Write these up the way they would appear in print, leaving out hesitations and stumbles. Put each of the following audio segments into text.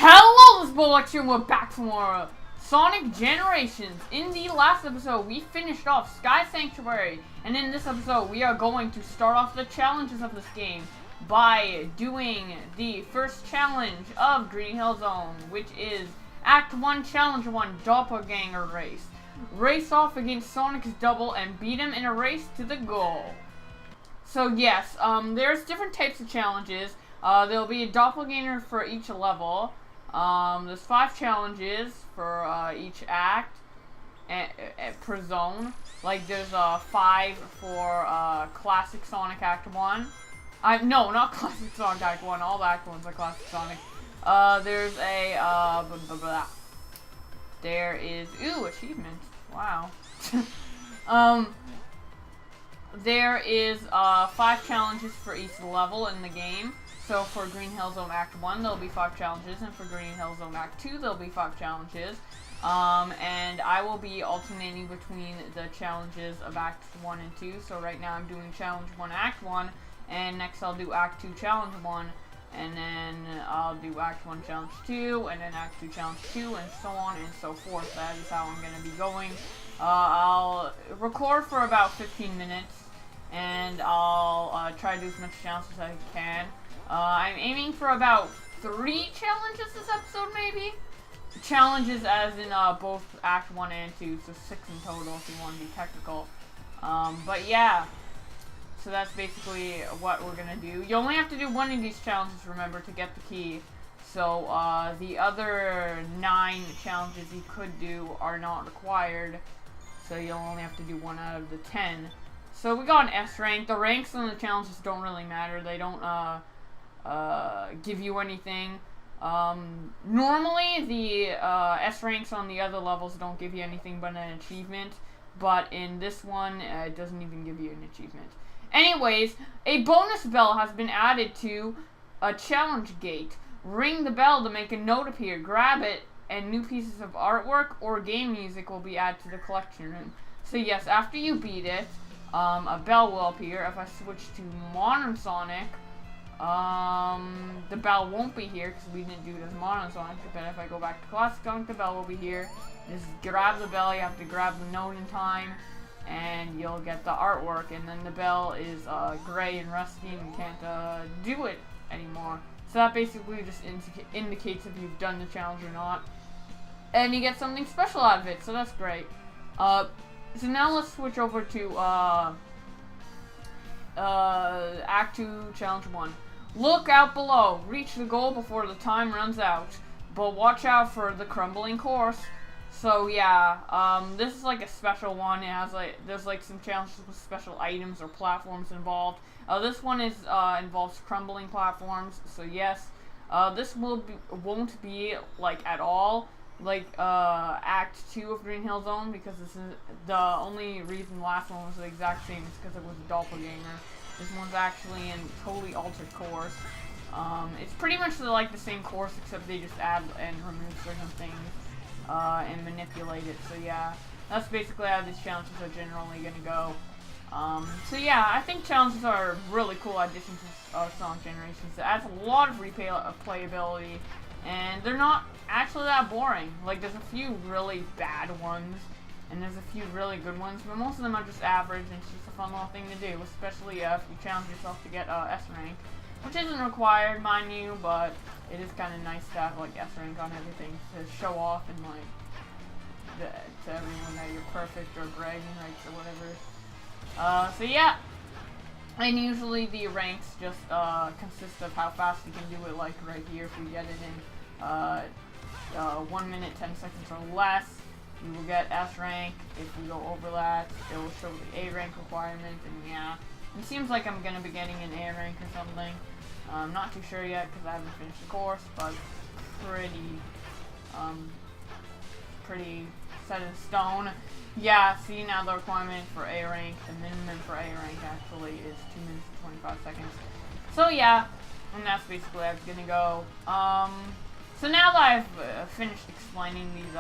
Hello, this is Bowblax here, and we're back for more Sonic Generations. In the last episode, we finished off Sky Sanctuary, and in this episode, we are going to start off the challenges of this game by doing the first challenge of Green Hill Zone, which is Act 1, Challenge 1, Doppelganger Race. Race off against Sonic's double and beat him in a race to the goal. So yes, there's different types of challenges. There'll be a doppelganger for each level. There's 5 challenges for each act per zone. Like there's 5 for Classic Sonic Act 1. No, not Classic Sonic Act 1. All the Act 1s are Classic Sonic. There's a there is achievement. Wow. There is 5 challenges for each level in the game. So for Green Hill Zone Act 1, there'll be 5 challenges, and for Green Hill Zone Act 2, there'll be 5 challenges. And I will be alternating between the challenges of Act 1 and 2. So right now I'm doing Challenge 1, Act 1, and next I'll do Act 2, Challenge 1, and then I'll do Act 1, Challenge 2, and then Act 2, Challenge 2, and so on and so forth. That is how I'm going to be going. I'll record for about 15 minutes, and I'll try to do as much challenges as I can. I'm aiming for about 3 challenges this episode, maybe? Challenges as in both Act 1 and 2, so 6 in total if you want to be technical. But yeah, so that's basically what we're gonna do. You only have to do one of these challenges, remember, to get the key. So the other 9 challenges you could do are not required, so you'll only have to do 1 out of the 10. So we got an S rank. The ranks on the challenges don't really matter. They don't give you anything. Normally the S ranks on the other levels don't give you anything but an achievement, but in this one it doesn't even give you an achievement. Anyways, a bonus bell has been added to a challenge gate. Ring the bell to make a note appear, grab it, and new pieces of artwork or game music will be added to the collection room. So yes, after you beat it, a bell will appear. If I switch to Modern Sonic, the bell won't be here because we didn't do it as Modern Sonic, but if I go back to Classic Sonic, the bell will be here. Just grab the bell, you have to grab the note in time, and you'll get the artwork, and then the bell is gray and rusty and you can't do it anymore. So that basically just indicates if you've done the challenge or not. And you get something special out of it, so that's great. So now let's switch over to Act 2, Challenge 1. Look out below. Reach the goal before the time runs out. But watch out for the crumbling course. So yeah, this is like a special one. It has there's like some challenges with special items or platforms involved. This one is involves crumbling platforms. So yes, this won't be like at all like Act 2 of Green Hill Zone, because this is the only reason the last one was the exact same is because it was a doppelganger. This one's actually in totally altered course. It's pretty much like the same course, except they just add and remove certain things and manipulate it. So yeah, that's basically how these challenges are generally going to go. So yeah, I think challenges are a really cool addition to Sonic Generations. It adds a lot of replayability, and they're not actually that boring. Like, there's a few really bad ones, and there's a few really good ones, but most of them are just average, and it's just a fun little thing to do, especially if you challenge yourself to get S rank, which isn't required, mind you, but it is kind of nice to have, like, S rank on everything to show off and, like, to everyone that you're perfect or bragging rights or whatever. So yeah, and usually the ranks just consist of how fast you can do it, like right here. If you get it in 1 minute, 10 seconds or less, you will get S rank. If we go over that, it will show the A rank requirement, and yeah, it seems like I'm going to be getting an A rank or something. I'm not too sure yet because I haven't finished the course, but pretty set in stone. Yeah, see, now the requirement for A rank, the minimum for A rank actually is 2 minutes and 25 seconds. So yeah, and that's basically how it's gonna go. So now that I've finished explaining these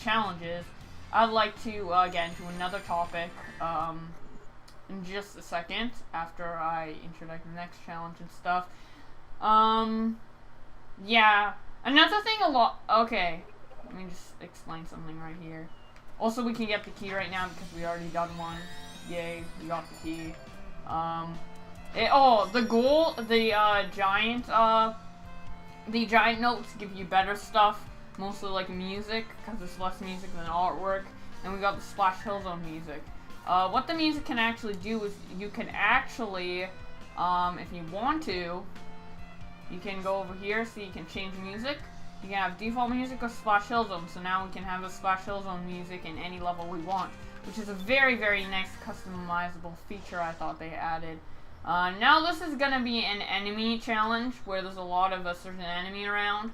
challenges, I'd like to get into another topic in just a second after I introduce the next challenge and stuff. Yeah, Another thing okay, let me just explain something right here. Also, we can get the key right now because we already done one. Yay, we got the key. The giant notes give you better stuff, mostly like music, because there's less music than artwork. And we got the Splash Hill Zone music. What the music can actually do is you can actually, if you want to, you can go over here so you can change music. You can have default music or Splash Hill Zone, so now we can have a Splash Hill Zone music in any level we want, which is a very, very nice customizable feature I thought they added. Now this is gonna be an enemy challenge, where there's a lot of a certain enemy around,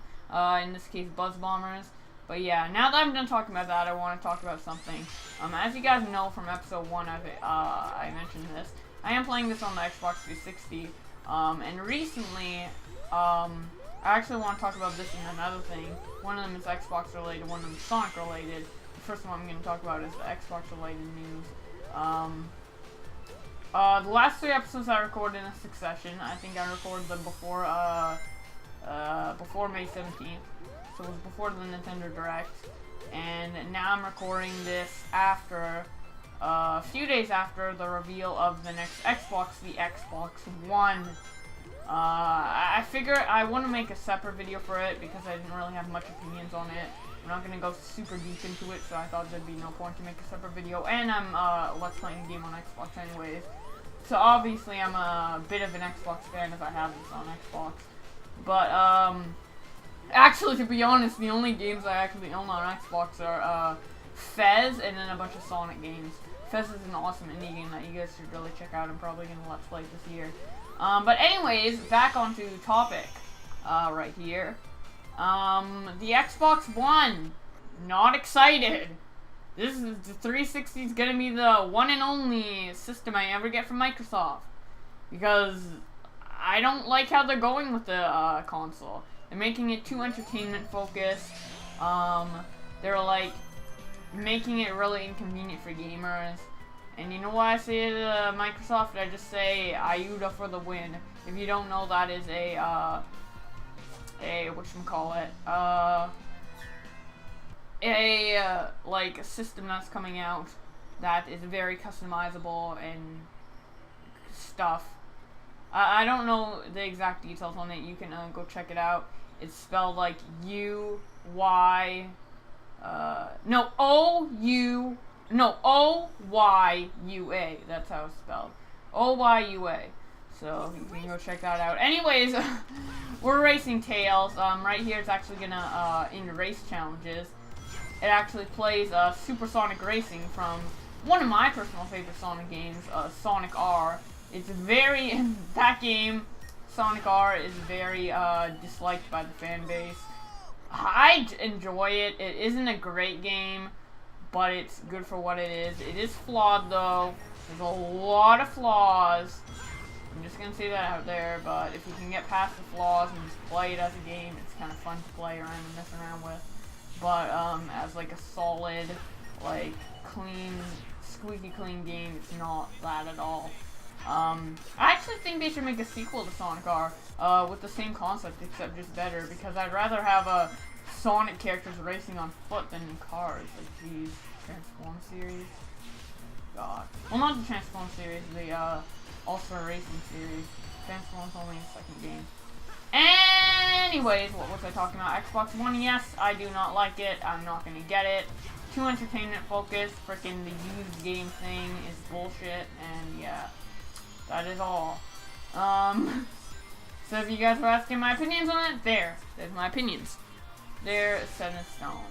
in this case Buzz Bombers. But yeah, now that I'm done talking about that, I want to talk about something. As you guys know from episode 1 of it, I mentioned this. I am playing this on the Xbox 360, and recently, I actually want to talk about this and another thing. One of them is Xbox related, one of them is Sonic related. The first one I'm going to talk about is the Xbox related news. The last 3 episodes I recorded in succession. I think I recorded them before May 17th. So it was before the Nintendo Direct. And now I'm recording this after, a few days after the reveal of the next Xbox, the Xbox One. I figure I want to make a separate video for it because I didn't really have much opinions on it. I'm not going to go super deep into it, so I thought there'd be no point to make a separate video. And I'm let's playing the game on Xbox anyways. So obviously I'm a bit of an Xbox fan if I have this on Xbox. But, actually, to be honest, the only games I actually own on Xbox are Fez and then a bunch of Sonic games. Fez is an awesome indie game that you guys should really check out. I'm probably going to Let's Play it this year. But anyways, back onto topic right here. The Xbox One. Not excited. This is the 360 is going to be the one and only system I ever get from Microsoft. Because I don't like how they're going with the console. They're making it too entertainment focused. They're like making it really inconvenient for gamers. And you know what I say to Microsoft? I just say Ayuda for the win. If you don't know, that is a whatchamacallit, like a system that's coming out that is very customizable and stuff. I don't know the exact details on it. You can go check it out. It's spelled like O-Y-U-A. That's how it's spelled. O-Y-U-A. So you can go check that out. Anyways, we're racing Tails. Right here it's actually gonna, in race challenges, it actually plays Supersonic Racing from one of my personal favorite Sonic games, Sonic R. It's very, that game, Sonic R, is very disliked by the fan base. I enjoy it. It isn't a great game, but it's good for what it is. It is flawed though. There's a lot of flaws. I'm just gonna say that out there, but if you can get past the flaws and just play it as a game, it's kind of fun to play around and mess around with. But as like a solid, like clean, squeaky clean game, it's not that at all. I actually think they should make a sequel to Sonic R with the same concept except just better, because I'd rather have Sonic characters racing on foot than in cars. Like, geez, Transform series. God. Well, not the Transform series, the All-Star Racing series. Transform's only a second game. Anyways, what was I talking about? Xbox One, yes, I do not like it. I'm not gonna get it. Too entertainment focused. Freaking the used game thing is bullshit, and yeah. That is all. So if you guys were asking my opinions on it, there's my opinions. They're set in stone.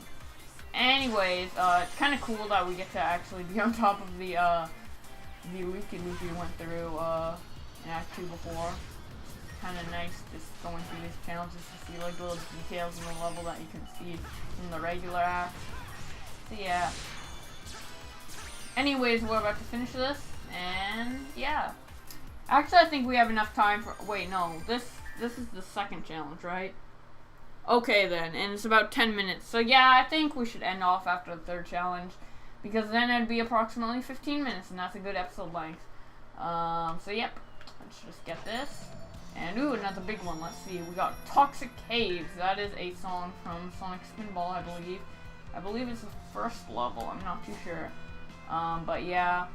Anyways, it's kind of cool that we get to actually be on top of the loop we went through, in Act 2 before. Kind of nice just going through these challenges to see like little details in the level that you can see in the regular acts. So yeah. Anyways, we're about to finish this, and yeah. Actually, I think we have enough time for. Wait, no. This is the second challenge, right? Okay then, and it's about 10 minutes. So yeah, I think we should end off after the third challenge, because then it'd be approximately 15 minutes, and that's a good episode length. So yep, let's just get this, And ooh, another big one. Let's see. We got Toxic Caves. That is a song from Sonic Spinball, I believe. I believe it's the first level. I'm not too sure. But yeah.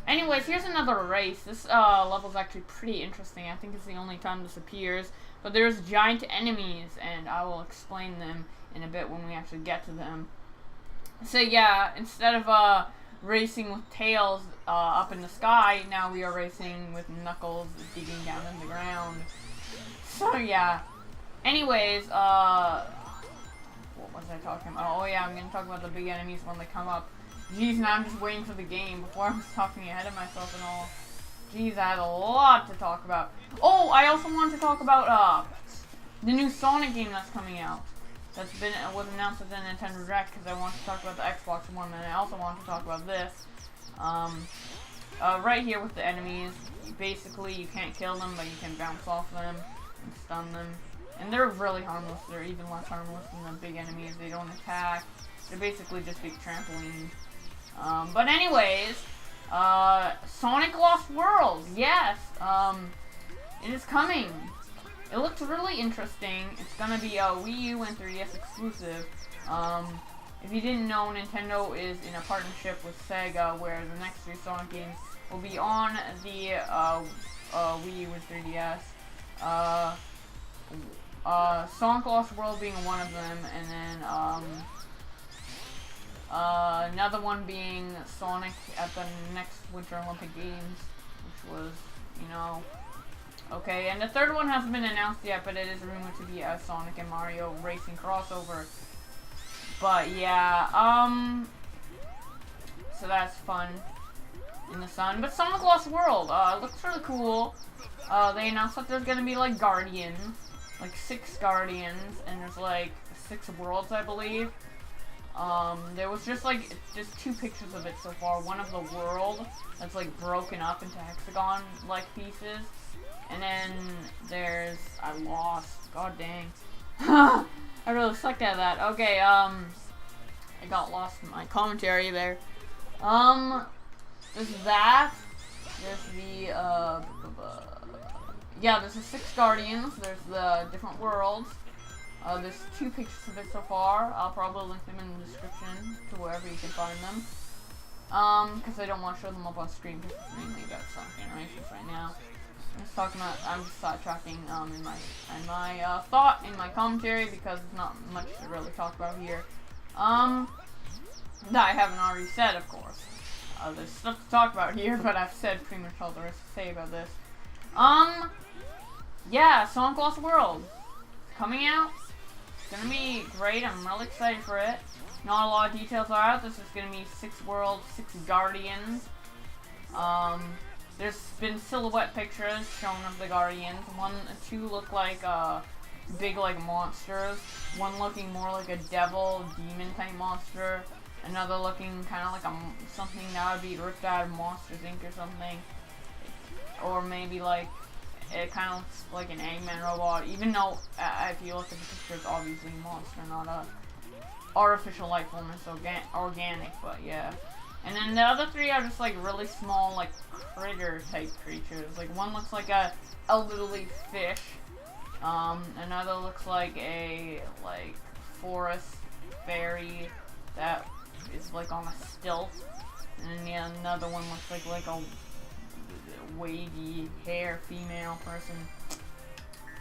Anyways, here's another race. This level is actually pretty interesting. I think it's the only time this appears. But there's giant enemies, and I will explain them in a bit when we actually get to them. So yeah, instead of racing with Tails up in the sky, now we are racing with Knuckles digging down in the ground. So yeah. Anyways, what was I talking about? Oh yeah, I'm gonna talk about the big enemies when they come up. Jeez, now I'm just waiting for the game before I was talking ahead of myself and all. Jeez, I had a lot to talk about. Oh, I also wanted to talk about the new Sonic game that's coming out. Was announced at the Nintendo Direct, because I wanted to talk about the Xbox One, and I also wanted to talk about this. Right here with the enemies, basically you can't kill them, but you can bounce off them and stun them. And they're really harmless. They're even less harmless than the big enemies. They don't attack. They're basically just big trampolines. But anyways, Sonic Lost World, yes, it is coming. It looks really interesting. It's gonna be a Wii U and 3DS exclusive. If you didn't know, Nintendo is in a partnership with Sega, where the next 3 Sonic games will be on the Wii U and 3DS. Sonic Lost World being one of them, and then another one being Sonic at the next Winter Olympic Games, which was, you know, okay. And the third one hasn't been announced yet, but it is rumored to be a Sonic and Mario racing crossover. But yeah, so that's fun in the sun. But Sonic Lost World, looks really cool. They announced that there's gonna be like Guardians, like 6 Guardians, and there's like 6 worlds, I believe. There was just 2 pictures of it so far. One of the world that's like broken up into hexagon-like pieces, and then there's, I lost, god dang. I really sucked at that. Okay, I got lost in my commentary there. There's that. There's the, yeah, there's the 6 Guardians. There's the different worlds. There's 2 pictures of it so far. I'll probably link them in the description to wherever you can find them. Because I don't want to show them up on screen, because it's mainly about Sonic Generations right now. I'm just sidetracking in my thought in my commentary, because there's not much to really talk about here. That I haven't already said, of course. There's stuff to talk about here, but I've said pretty much all there is to say about this. Yeah, Sonic Lost World coming out. It's gonna be great. I'm really excited for it. Not a lot of details are out. This is gonna be 6 worlds, 6 Guardians. There's been silhouette pictures shown of the Guardians. 2 look like big like monsters. One looking more like a devil, demon type monster. Another looking kind of like something that would be ripped out of Monsters Inc. or something. Or maybe like it kind of looks like an Eggman robot. Even though if you look at the picture, it's obviously a monster, not a artificial life form. It's organic, but yeah. And then the other 3 are just like really small, like critter type creatures. Like one looks like a elderly fish. Another looks like a forest fairy that is like on a stilt. And then another one looks like a wavy hair female person.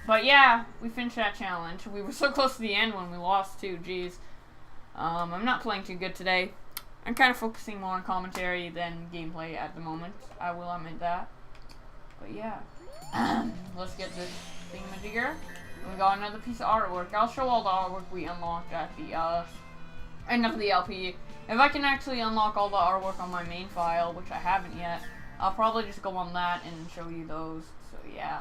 But yeah, we finished that challenge. We were so close to the end when we lost too. Jeez. I'm not playing too good today. I'm kind of focusing more on commentary than gameplay at the moment. I will admit that. But yeah. Let's get this thingamajigger. We got another piece of artwork. I'll show all the artwork we unlocked at the end of the LP. If I can actually unlock all the artwork on my main file, which I haven't yet, I'll probably just go on that and show you those. So yeah.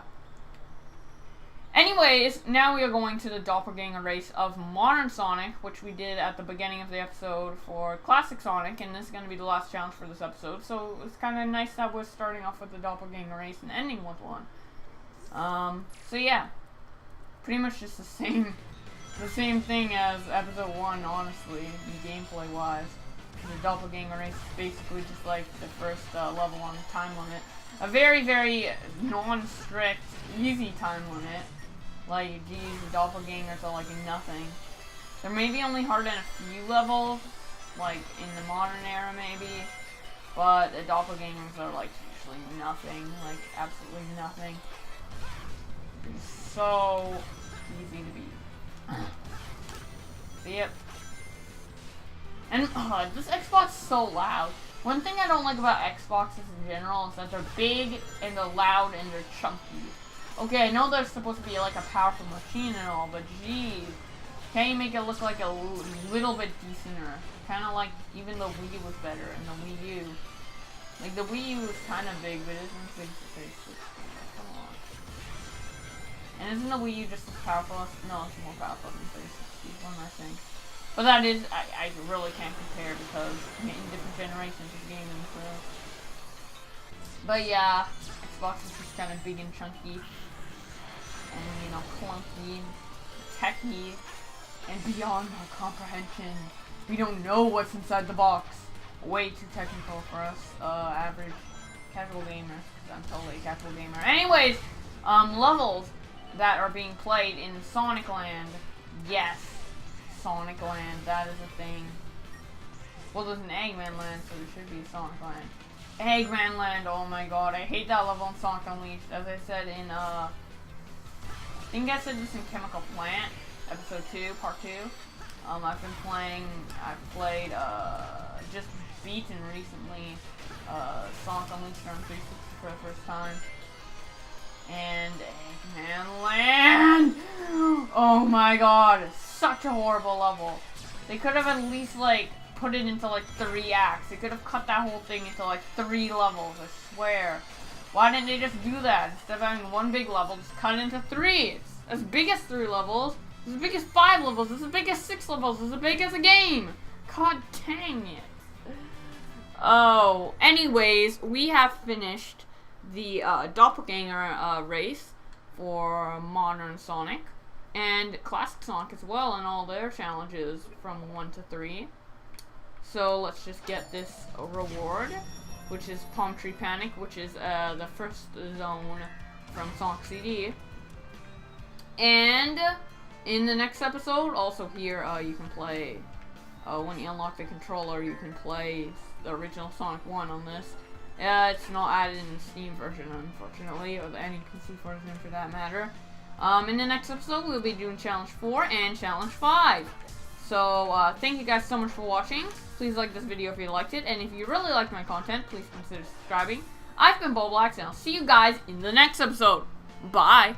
Anyways, now we are going to the doppelganger race of Modern Sonic, which we did at the beginning of the episode for Classic Sonic, and this is going to be the last challenge for this episode, so it's kind of nice that we're starting off with the doppelganger race and ending with one. So yeah, pretty much just the same thing as episode 1, honestly, gameplay-wise. the doppelganger race is basically just like the first level on the time limit. A very, very non-strict, easy time limit. Like, geez, the doppelgangers are like nothing. They're maybe only hard in a few levels, like in the modern era maybe, but the doppelgangers are like usually nothing, like absolutely nothing. It's so easy to beat. So, yep. And this Xbox is so loud. One thing I don't like about Xboxes in general is that they're big and they're loud and they're chunky. Okay, I know they're supposed to be like a powerful machine and all, but geez, can't you make it look like a little bit decenter? Kind of like even the Wii was better and the Wii U. Like the Wii U was kind of big, but it isn't big for 360. Come on. And isn't the Wii U just as powerful? No, it's more powerful than 360. One I think. But that is, I really can't compare because in different generations of gaming. So. But yeah, Xbox is just kind of big and chunky, and you know, clunky, techy, and beyond our comprehension. We don't know what's inside the box. Way too technical for us, average casual gamers. Because I'm totally a casual gamer. Anyways, levels that are being played in Sonic Land. Yes, Sonic Land. That is a thing. Well, there's an Eggman Land, so there should be a Sonic Land. Eggman Land. Oh my god, I hate that level in Sonic Unleashed. As I said in I think I said this in Chemical Plant, episode 2, part 2. I've played, just beaten recently, Sonic Unleashed on 360 for the first time. And Eggman Land! Oh my god, it's such a horrible level. They could have at least, like, put it into, like, 3 acts. They could have cut that whole thing into, like, 3 levels, I swear. Why didn't they just do that? Instead of having one big level, just cut it into 3. It's as big as 3 levels. It's as big as 5 levels. It's as big as 6 levels. It's as big as a game. God dang it. Oh, anyways, we have finished the doppelganger race for modern Sonic and classic Sonic as well, and all their challenges from 1 to 3. So let's just get this reward, which is Palm Tree Panic, which is the first zone from Sonic CD. And in the next episode, also here, you can play, when you unlock the controller, you can play the original Sonic 1 on this. It's not added in the Steam version, unfortunately, or any PC version for that matter. In the next episode, we'll be doing Challenge 4 and Challenge 5. So, thank you guys so much for watching. Please like this video if you liked it, and if you really like my content, please consider subscribing. I've been Bowblax, and I'll see you guys in the next episode. Bye!